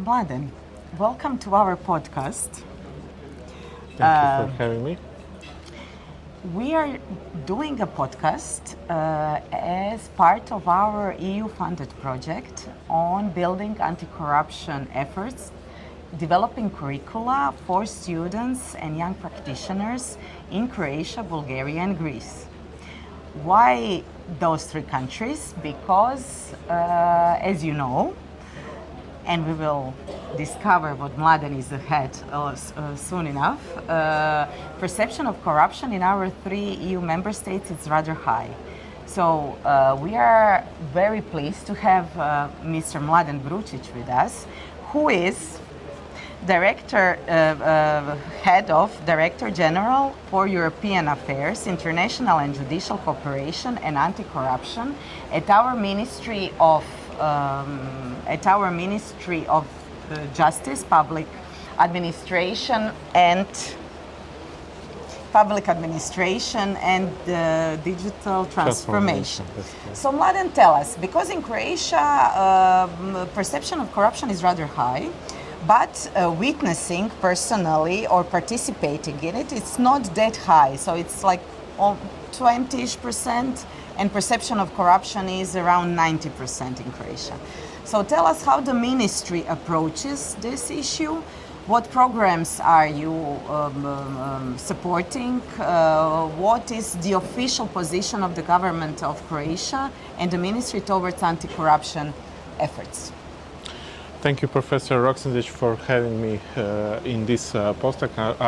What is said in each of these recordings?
Mladen, welcome to our podcast. Thank you for having me. We are doing a podcast as part of our EU-funded project on building anti-corruption efforts, developing curricula for students and young practitioners in Croatia, Bulgaria, and Greece. Why those three countries? Because, as you know, and we will discover what Mladen is ahead soon enough, perception of corruption in our three EU member states is rather high. So we are very pleased to have Mr. Mladen Bručić with us, who is Head of Director General for European Affairs, International and Judicial Cooperation and Anti-Corruption at our Ministry of Justice, Public Administration and Digital Transformation. So Mladen, tell us, because in Croatia perception of corruption is rather high, but witnessing personally or participating in it, it's not that high. So it's like 20-ish%, and perception of corruption is around 90% in Croatia. So tell us how the ministry approaches this issue. What programs are you supporting? What is the official position of the government of Croatia and the ministry towards anti-corruption efforts? Thank you, Professor Roksandić, for having me in this podcast.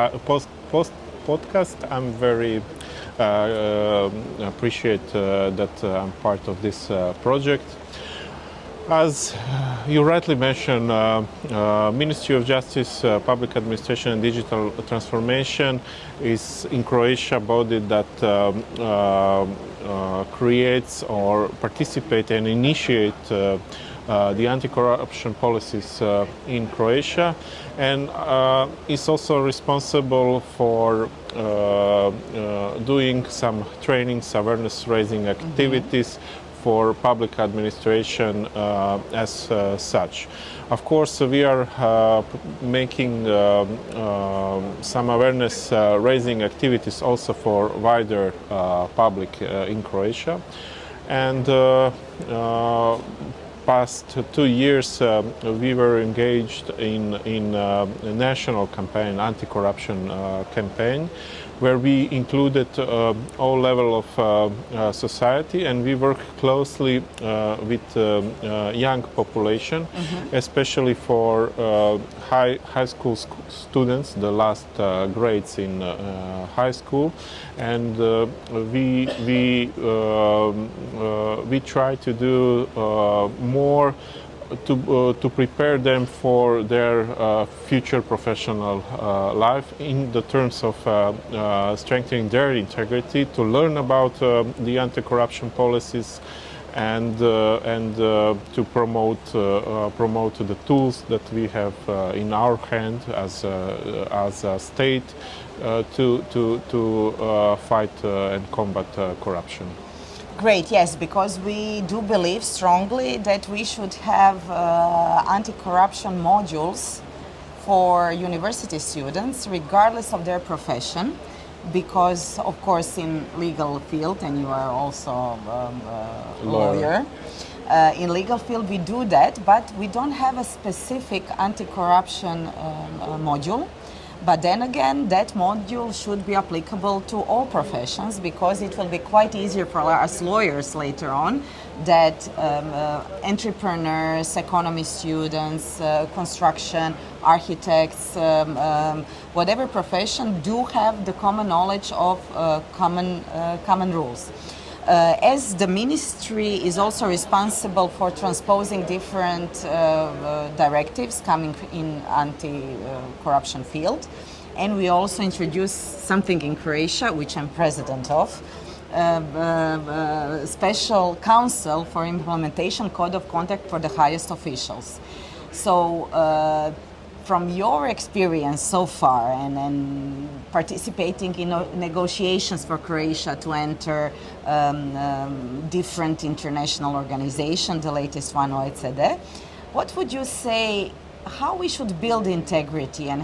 I'm very appreciate that I'm part of this project. As you rightly mentioned, Ministry of Justice, Public Administration and Digital Transformation is in Croatia a body that creates or participate and initiate the anti-corruption policies in Croatia, and is also responsible for doing some trainings, awareness-raising activities for public administration as such. Of course, we are making some awareness-raising activities also for wider public in Croatia, and past 2 years we were engaged in a national campaign, anti-corruption campaign, where we included all level of society, and we work closely with young population, especially for high school students, the last grades in high school, and we try to do more to prepare them for their future professional life in the terms of strengthening their integrity, to learn about the anti-corruption policies, and to promote the tools that we have in our hand as a state to fight and combat corruption. Great, yes, because we do believe strongly that we should have anti-corruption modules for university students, regardless of their profession, because, of course, in legal field, and you are also a lawyer, in legal field we do that, but we don't have a specific anti-corruption module. But then again, that module should be applicable to all professions, because it will be quite easier for us lawyers later on, that entrepreneurs, economy students, construction, architects, whatever profession, do have the common knowledge of common rules. As the ministry is also responsible for transposing different directives coming in anti-corruption field, and we also introduced something in Croatia, which I'm president of, special council for implementation code of conduct for the highest officials. So from your experience so far, and participating in negotiations for Croatia to enter different international organizations, the latest one, OECD, what would you say how we should build integrity and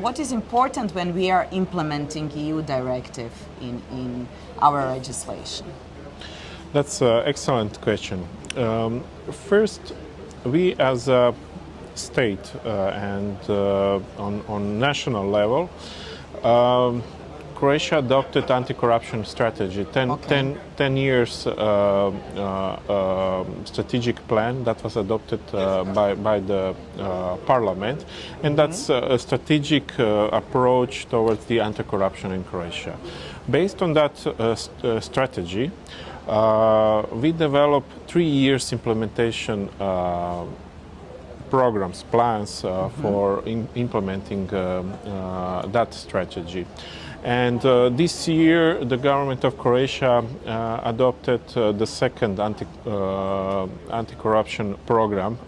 what is important when we are implementing EU directive in our legislation? That's an excellent question. First, we as a state and on national level, Croatia adopted anti-corruption strategy, 10 years strategic plan that was adopted by the parliament, and that's a strategic approach towards the anti-corruption in Croatia. Based on that strategy, we developed 3 years implementation programs, plans for implementing that strategy. And this year, the government of Croatia adopted the second anti-corruption program,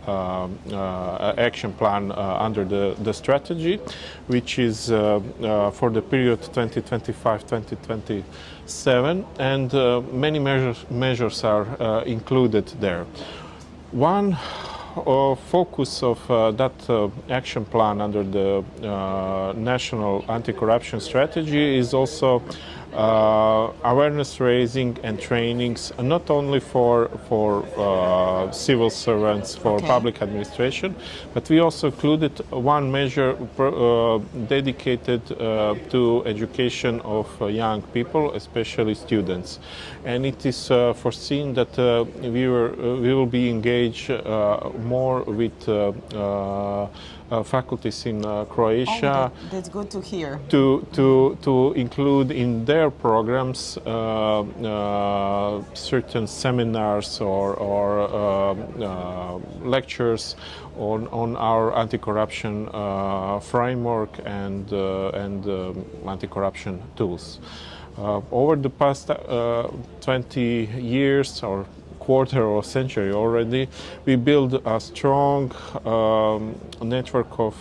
action plan under the strategy, which is for the period 2025-2027, and many measures are included there. One focus of that action plan under the national anti-corruption strategy is also awareness raising and trainings, not only for civil servants, for public administration, but we also included one measure dedicated to education of young people, especially students. And it is foreseen that we will be engaged more with faculties in Croatia. That's good to hear. To include in their programs certain seminars or lectures on our anti-corruption framework and anti-corruption tools. Over the past 20 years or quarter or century already, we build a strong network of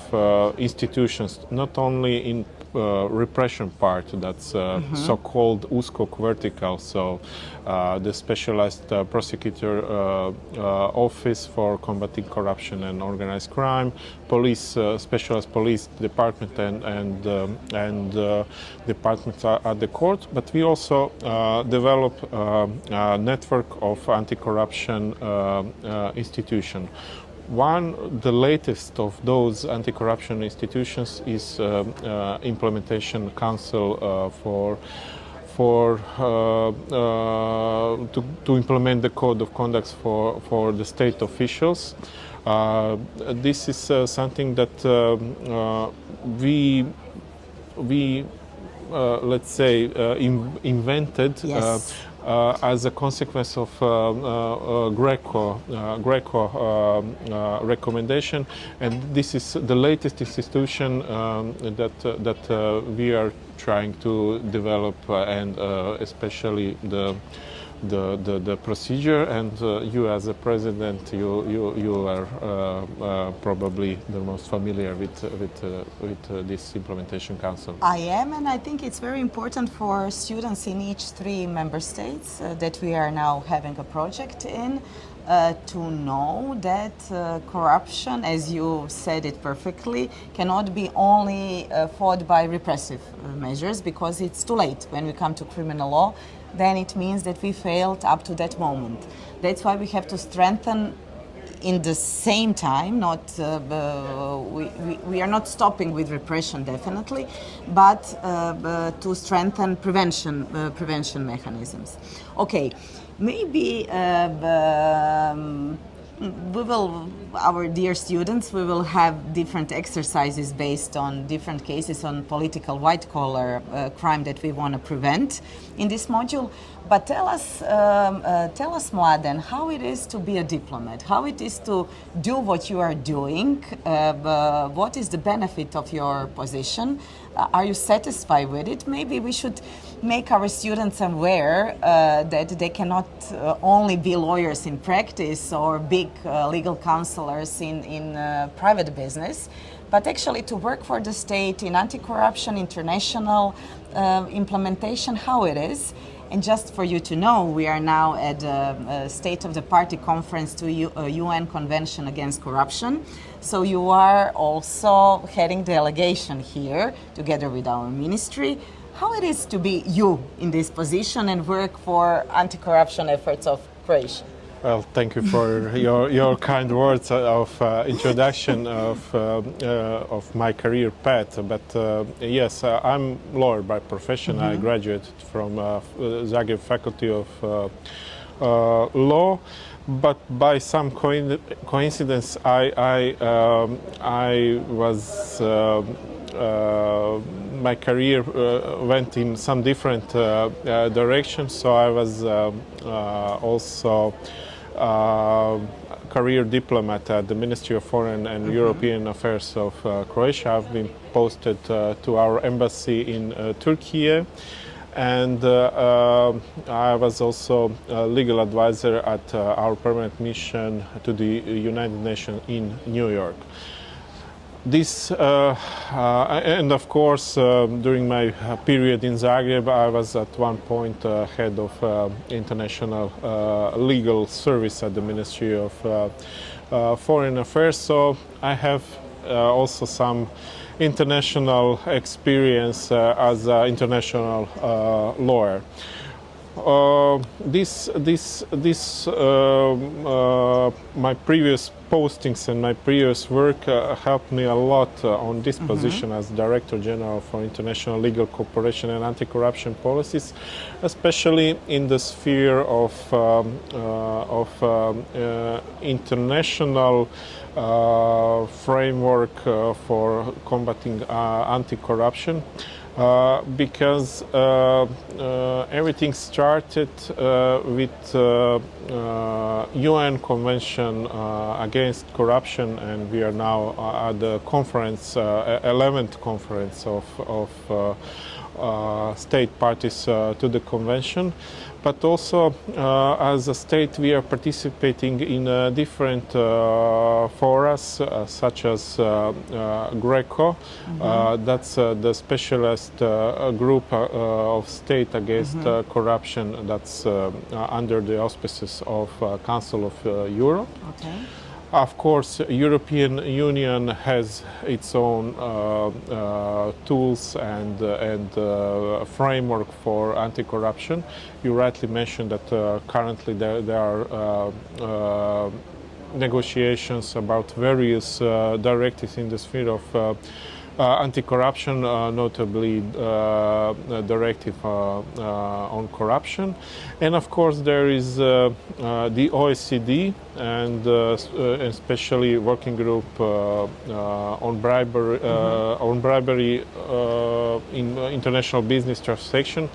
institutions, not only in repression part, that's so-called USKOK vertical, so the specialized prosecutor office for combating corruption and organized crime, police, specialized police department and departments at the court, but we also develop a network of anti-corruption institutions. The latest of those anti-corruption institutions is Implementation Council to implement the code of conduct for the state officials. This is something that we let's say invented. Yes. As a consequence of Greco recommendation, and this is the latest institution that we are trying to develop, and especially the procedure. And you, as a president, you are probably the most familiar with this implementation council. I am, and I think it's very important for students in each 3 member states that we are now having a project in to know that corruption, as you said it perfectly, cannot be only fought by repressive measures, because it's too late. When we come to criminal law, then it means that we failed up to that moment. That's why we have to strengthen in the same time, we are not stopping with repression, definitely, but to strengthen prevention mechanisms. Okay, maybe our dear students, we will have different exercises based on different cases on political white-collar crime that we want to prevent in this module. But tell us, Mladen, how it is to be a diplomat, how it is to do what you are doing, what is the benefit of your position? Are you satisfied with it? Maybe we should make our students aware that they cannot only be lawyers in practice or big legal counselors in private business, but actually to work for the state in anti-corruption, international implementation, how it is. And just for you to know, we are now at a State of the Party conference to UN Convention Against Corruption. So you are also heading delegation here together with our ministry. How it is to be you in this position and work for anti-corruption efforts of Croatia? Well, thank you for your kind words of introduction of my career path. But yes, I'm lawyer by profession. I graduated from Zagreb Faculty of Law, but by some coincidence, I was. My career went in some different directions, so I was also career diplomat at the Ministry of Foreign and European Affairs of Croatia. I've been posted to our embassy in Turkey, and I was also a legal advisor at our permanent mission to the United Nations in New York. This and of course during my period in Zagreb, I was at one point head of international legal service at the Ministry of Foreign Affairs. So I have also some international experience as an international lawyer. My previous postings and my previous work helped me a lot on this position as Director General for International Legal Cooperation and Anti-Corruption Policies, especially in the sphere of international framework for combating anti-corruption. Because everything started with UN Convention Against Corruption, and we are now at the conference, 11th conference of state parties to the convention. But also, as a state, we are participating in different forums, such as GRECO. That's the specialist group of state against corruption. That's under the auspices of Council of Europe. Okay. Of course, European Union has its own tools and framework for anti-corruption. You rightly mentioned that currently there are negotiations about various directives in the sphere of anti-corruption, notably directive on corruption. And of course there is the OECD and especially working group on bribery in international business transaction.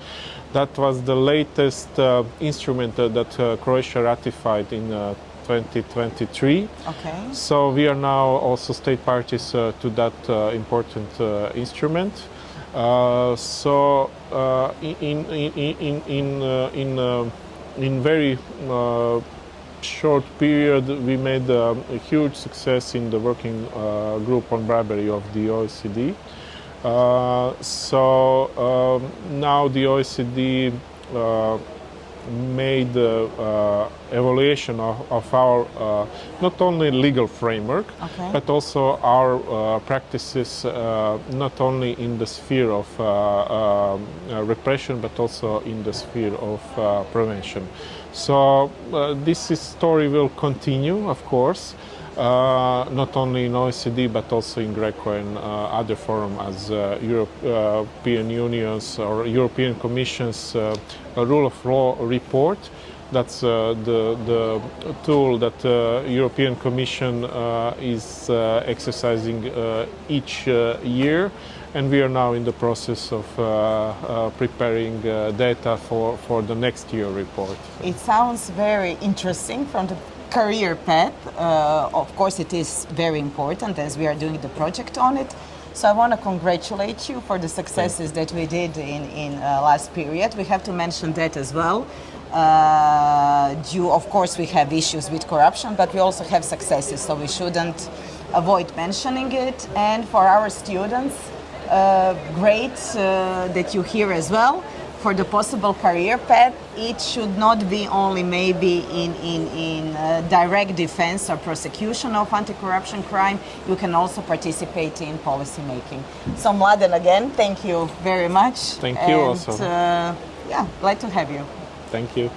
That was the latest instrument that Croatia ratified in 2023. Okay. So we are now also state parties to that important instrument. In very short period, we made a huge success in the working group on bribery of the OECD. Now the OECD made evaluation of our not only legal framework, but also our practices, not only in the sphere of repression, but also in the sphere of prevention. So this story will continue, of course, not only in OECD but also in GRECO and other forums as European Union's or European Commission's Rule of Law report. That's the tool that European Commission is exercising each year, and we are now in the process of preparing data for the next year report. It sounds very interesting from the career path. Of course it is very important as we are doing the project on it. So I want to congratulate you for the successes that we did in last period. We have to mention that as well. Of course we have issues with corruption, but we also have successes, so we shouldn't avoid mentioning it. And for our students, great that you're here as well. for the possible career path, it should not be only maybe in direct defense or prosecution of anti-corruption crime. You can also participate in policy making. So Mladen, again, thank you very much. Thank you also. Yeah, glad to have you. Thank you.